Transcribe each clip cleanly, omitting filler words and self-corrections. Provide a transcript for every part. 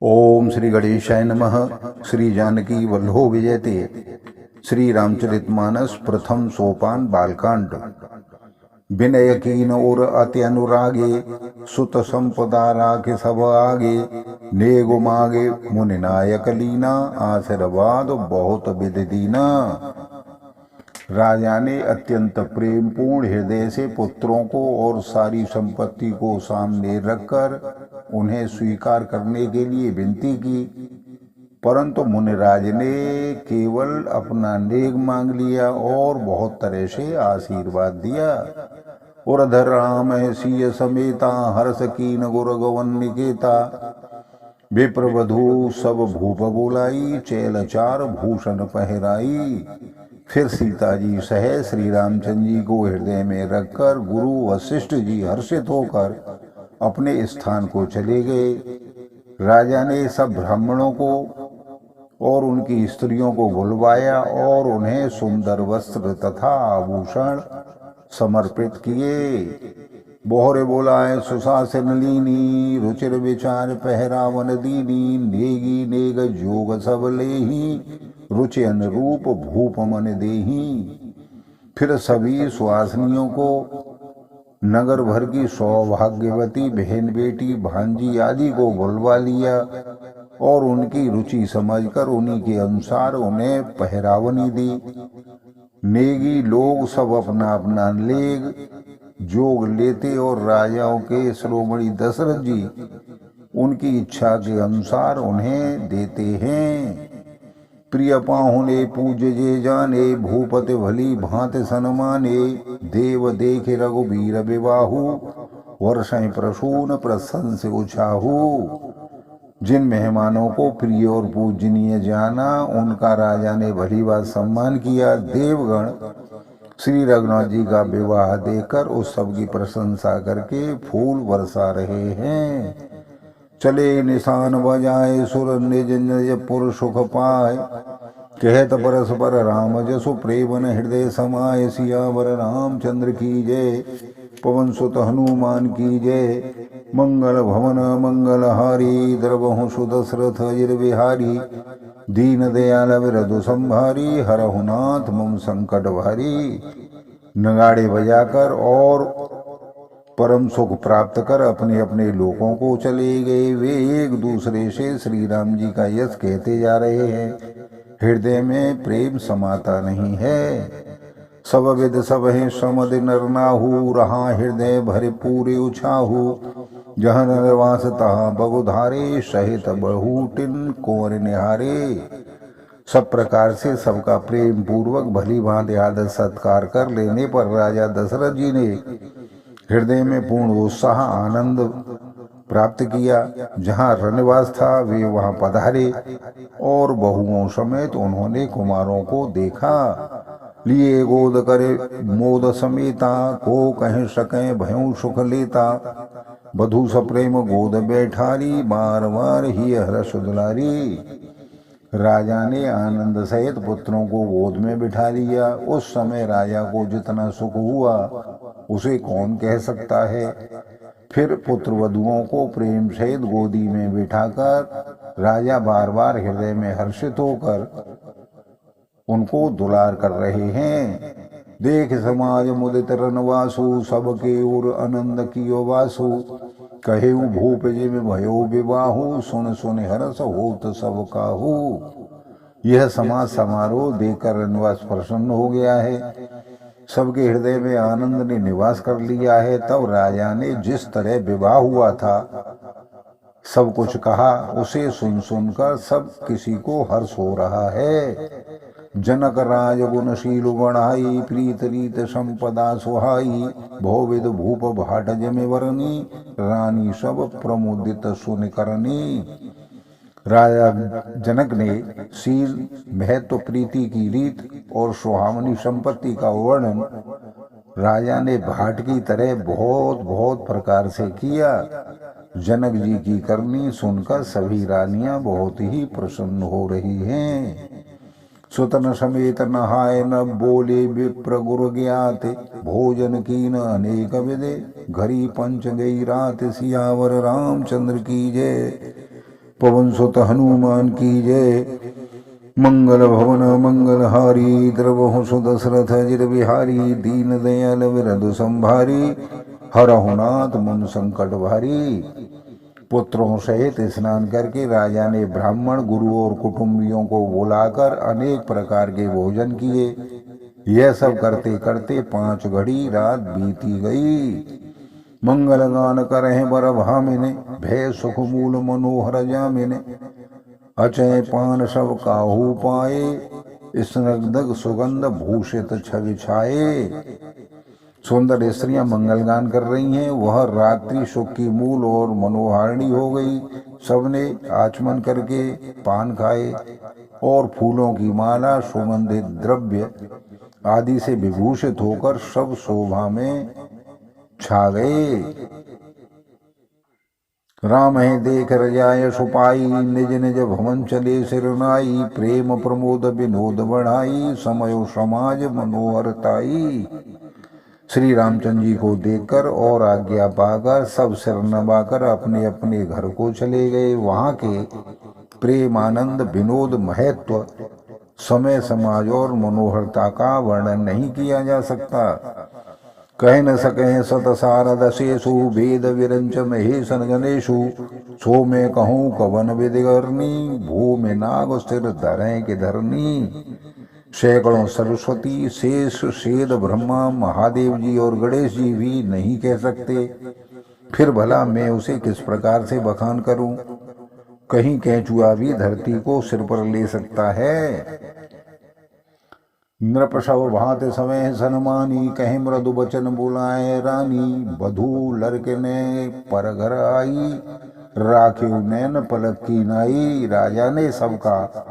ओम श्री गणेशाय नमः। श्री जानकी वल्लभो विजयते। श्री रामचरितमानस प्रथम सोपान बालकांड। विनय कीन और अति अनुरागे, सुत संपदा राखे सब आगे। नेगो मागे मुनि नायक लीना, आशीर्वाद बहुत विधि दीना। राजा ने अत्यंत प्रेम पूर्ण हृदय से पुत्रों को और सारी संपत्ति को सामने रखकर उन्हें स्वीकार करने के लिए विनती की, परंतु मुनिराज ने केवल अपना नेग मांग लिया और बहुत तरह से आशीर्वाद दिया। उरधर राम सीय समेता, हर्ष कीन गुर गवन निकेता। विप्रवधु सब भूप बोलाई, चैल चार भूषण पहराई। फिर सीता जी सह श्री रामचंद्र जी को हृदय में रखकर गुरु वशिष्ठ जी हर्षित होकर अपने स्थान को चले गए। राजा ने सब ब्राह्मणों को और उनकी स्त्रियों को बुलवाया और उन्हें सुंदर वस्त्र तथा आभूषण समर्पित किए। बोहरे बोलाए सुशासन लीनी, रुचिर विचार पहरावन दीनी। नेगी नेग जोग सब लेही, रुचि अनुरूप भूप मन देही। फिर सभी सुहासनियों को नगर भर की सौभाग्यवती बहन बेटी भांजी आदि को बुलवा लिया और उनकी रुचि समझकर उन्हीं के अनुसार उन्हें पहरावनी दी। नेगी लोग सब अपना अपना लेग जोग लेते और राजाओं के शिरोमणि दशरथ जी उनकी इच्छा के अनुसार उन्हें देते हैं। प्रिय पाहुने पूज्य जे जाने, भूपति भली भांति सन्माने। देव देखे रघुबीर विवाहु, वर्षें प्रसून प्रशंस उछाहु। जिन मेहमानों को प्रिय और पूजनीय जाना, उनका राजा ने भली बात सम्मान किया। देवगण श्री रघुनाथ जी का विवाह देखकर उस सब की प्रशंसा करके फूल बरसा रहे हैं। चले निशान बजाए, सुर निज निज पुर सुख पाए। कहत परस्पर राम जसु, प्रेमन हृदय समाये। सियावर रामचंद्र की जय, पवन सुत हनुमान की जय। मंगल भवन मंगल हारी, द्रवहु सुदशरथ अजिर बिहारी। दीन दयाल विरधु संभारी, हरहु नाथ मम संकट भारी। नगाड़े बजाकर और परम सुख प्राप्त कर अपने अपने लोकों को चले गए। वे एक दूसरे से श्री राम जी का यश कहते जा रहे हैं। हृदय में प्रेम समाता नहीं है। सब विद सब है समद नर नाहु, रहा हृदय भरे पूरे उछाहु। जहाँ नरवास तहाँ बहुधारे, सहित बहुटिन कोर निहारे। सब प्रकार से सबका प्रेम पूर्वक भली भांति आदर सत्कार कर लेने पर राजा दशरथ जी ने हृदय में पूर्ण उत्साह आनंद प्राप्त किया। जहाँ रनिवास था वे वहाँ पधारे और बहुओं समेत उन्होंने कुमारों को देखा। लिए गोद करे मोद समेता, को कह सके भयों सुख लेता। बधु सप्रेम गोद बैठारी, बार बार ही हर्ष दुलारी। राजा ने आनंद सहित पुत्रों को गोद में बिठा लिया। उस समय राजा को जितना सुख हुआ उसे कौन कह सकता है। फिर पुत्र वधुओं को प्रेम सहित गोदी में बिठाकर राजा बार बार हृदय में हर्षित होकर उनको दुलार कर रहे हैं। देख समाज मुदित रनवासु, सबके ओर आनंद कियो वासु। कहेऊ भूप जिम भयो विवाहु, सुन सुन हर्ष होत सब काहू। यह समाज समारोह देखकर रनवास प्रसन्न हो गया है। सबके हृदय में आनंद ने निवास कर लिया है। तब राजा ने जिस तरह विवाह हुआ था सब कुछ कहा, उसे सुन सुनकर सब किसी को हर्ष हो रहा है। जनक राज गुणशील बढ़ाई, प्रीत रीत संपदा सुहाई। भोविद भूप भाट जमे वरनी, रानी सब प्रमुदित सुन करनी। राजा जनक ने शील महत्व प्रीति की रीत और सुहावनी संपत्ति का वर्णन राजा ने भाट की तरह बहुत बहुत प्रकार से किया। जनक जी की करनी सुनकर सभी रानियां बहुत ही प्रसन्न हो रही हैं। सुतन समेत नहाय न बोले, विप्र गुरु ज्ञात। भोजन कीन अनेक विदे, घरी पंच गई रात। सियावर रामचंद्र की जय। पवन सुत हनुमान की जय। मंगल भवन मंगलहारी द्रवहु सुदशरथ अजिर बिहारी। दीन दयाल विरधु संभारी हरहु नाथ मम संकट भारी। पुत्रों सहित स्नान करके राजा ने ब्राह्मण गुरु और कुटुंबियों को बुलाकर अनेक प्रकार के भोजन किए। यह सब करते करते 5 घड़ी रात बीती गई। मंगल गान करहि बर भामिने भय सुख मूल मनोहर जामिने। अचय पान सब काहू पाए स्नग्ध सुगंध भूषित छवि छाए। सुंदर स्त्रियां मंगल गान कर रही हैं। वह रात्रि सुख की मूल और मनोहारिणी हो गई। सबने आचमन करके पान खाए और फूलों की माला सुगंधित द्रव्य आदि से विभूषित होकर सब शोभा में छा गए। राम है देख रजाय सुपाई निज निज भवन चले सिरनाई। प्रेम प्रमोद विनोद बढ़ाई समयो समाज मनोहरताई। श्री रामचंद्र जी को देखकर और आज्ञा पाकर सब सिर नवाकर अपने अपने घर को चले गए। वहां के प्रेम आनंद विनोद महत्व समय समाज और मनोहरता का वर्णन नहीं किया जा सकता। कह न सके सत सारदशेषु वेद विरंच महेशन गणेशु। सो मैं कहूँ कवन विधिकरनी भूमि नाग स्थिर धरें के धरनी। सैकड़ों सरस्वती शेष शेद ब्रह्मा महादेव जी और गणेश जी भी नहीं कह सकते। फिर भला मैं उसे किस प्रकार से बखान करूं। कहीं केंचुआ भी धरती को सिर पर ले सकता है। नृप सब भांति समय सनमानी कहे मृदु बचन बुलाए रानी। बधू लड़कने पर घर आई राखे नैन पलक की नाई। राजा ने सबका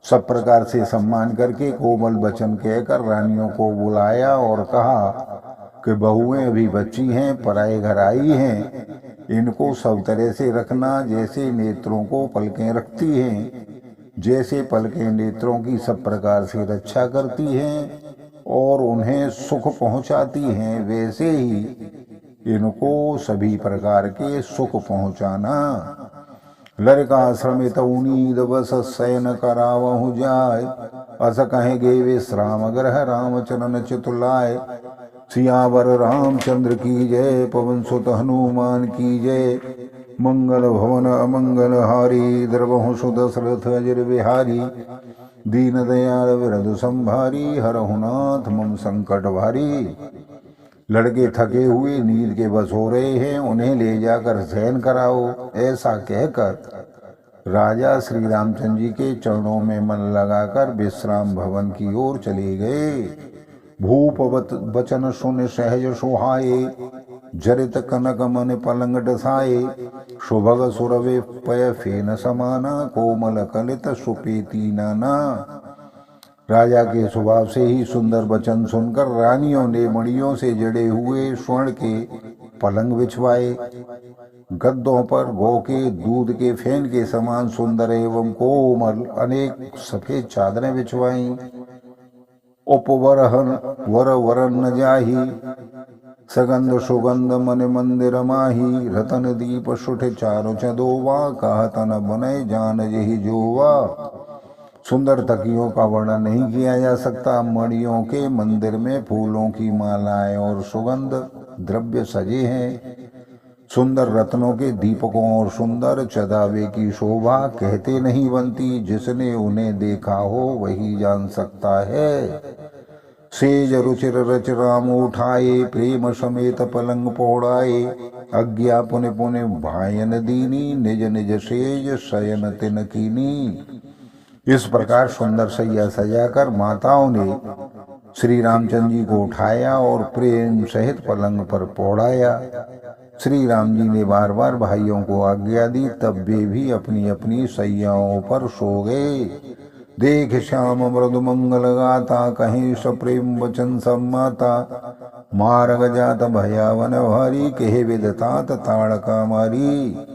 सब प्रकार से सम्मान करके कोमल वचन कहकर रानियों को बुलाया और कहा कि बहुएं अभी बच्ची हैं, पराए घर आई हैं। इनको सब तरह से रखना जैसे नेत्रों को पलकें रखती हैं। जैसे पलकें नेत्रों की सब प्रकार से रक्षा करती हैं और उन्हें सुख पहुंचाती हैं, वैसे ही इनको सभी प्रकार के सुख पहुंचाना। लड़का श्रमित उनीद बस शयन करावहु जाय। अस कहेंगे विश्राम ग्रह रामचरण चितुलाय। सियावर रामचंद्र की जय पवन सुत हनुमान की जय। मंगल भवन अमंगल हारी द्रवहु सुदशरथ अजिर बिहारी। दीन दयाल विरधु संभारी हरहु नाथ मम संकट भारी। लड़के थके हुए नींद के बस हो रहे हैं, उन्हें ले जाकर शयन कराओ। ऐसा कहकर राजा श्री रामचंद्र जी के चरणों में मन लगाकर विश्राम भवन की ओर चले गए। भूप बचन सुन सहज सुहाए जरित कनक मन पलंग डसाए। सुभग सुरवे पय फेन समाना कोमल कलित सुपेती नाना। राजा के स्वभाव से ही सुंदर वचन सुनकर रानियों ने मणियों से जड़े हुए स्वर्ण के पलंग बिछवाए। गद्दों पर गौ के दूध के फेन के समान सुंदर एवं कोमल अनेक सफेद चादरें बिछवाई। उपवरहन वर वरन न जाही सगंध सुगंध मन मंदिर माही। रतन दीप सुठ चारु चदोवा कहतन बनय जान जही जोवा। सुंदर तकियों का वर्णन नहीं किया जा सकता। मणियों के मंदिर में फूलों की मालाएं और सुगंध द्रव्य सजे हैं। सुंदर रत्नों के दीपकों और सुंदर चदावे की शोभा कहते नहीं बनती। जिसने उन्हें देखा हो वही जान सकता है। सेज रुचिर रच राम उठाए प्रेम समेत पलंग पौड़ाए। अज्ञा पुनि पुनि भायन दीनी निज निज सेज शयन तिन कीनी। इस प्रकार सुंदर सैया सजाकर माताओं ने श्री रामचंद्र जी को उठाया और प्रेम सहित पलंग पर पौड़ाया। श्री राम जी ने बार बार भाइयों को आज्ञा दी, तब वे भी अपनी अपनी सैयाओं पर सो गए। देख श्याम मृदु मंगल गाता कहीं सप्रेम वचन सम्माता। मार्ग जात भयावन भारी कहे विदतात ताड़का मारी।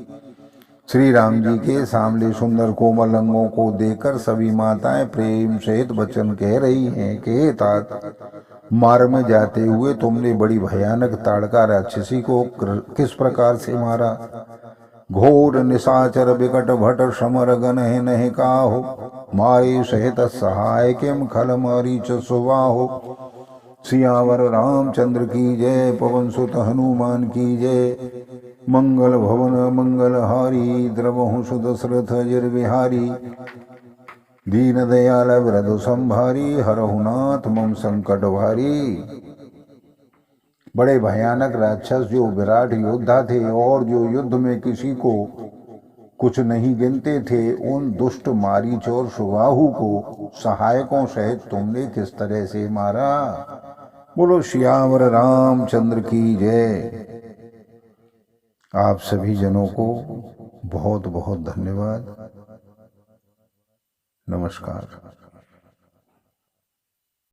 श्री राम जी के सामने सुंदर कोमल अंगों को देखकर सभी माताएं प्रेम सहित वचन कह रही हैं कि तात मार्ग में जाते हुए तुमने बड़ी भयानक ताड़का राक्षसी को किस प्रकार से मारा। घोर निशाचर बिकट भट समर गन है नह काहो, मारे सहित सहाय किम खल मरीच सुबाहो। सियावर रामचंद्र की जय, पवन सुत हनुमान की जय। मंगल भवन मंगल हारी, द्रवहु सुदशरथ अजर बिहारी। दीन दयाल वृद संभारी, हरहु नाथ मम संकट भारी। बड़े भयानक राक्षस जो विराट योद्धा थे और जो युद्ध में किसी को कुछ नहीं गिनते थे, उन दुष्ट मारीच और सुबाहु को सहायकों सहित तुमने किस तरह से मारा। बोलो सियावर रामचंद्र की जय। आप सभी जनों को बहुत बहुत धन्यवाद। नमस्कार।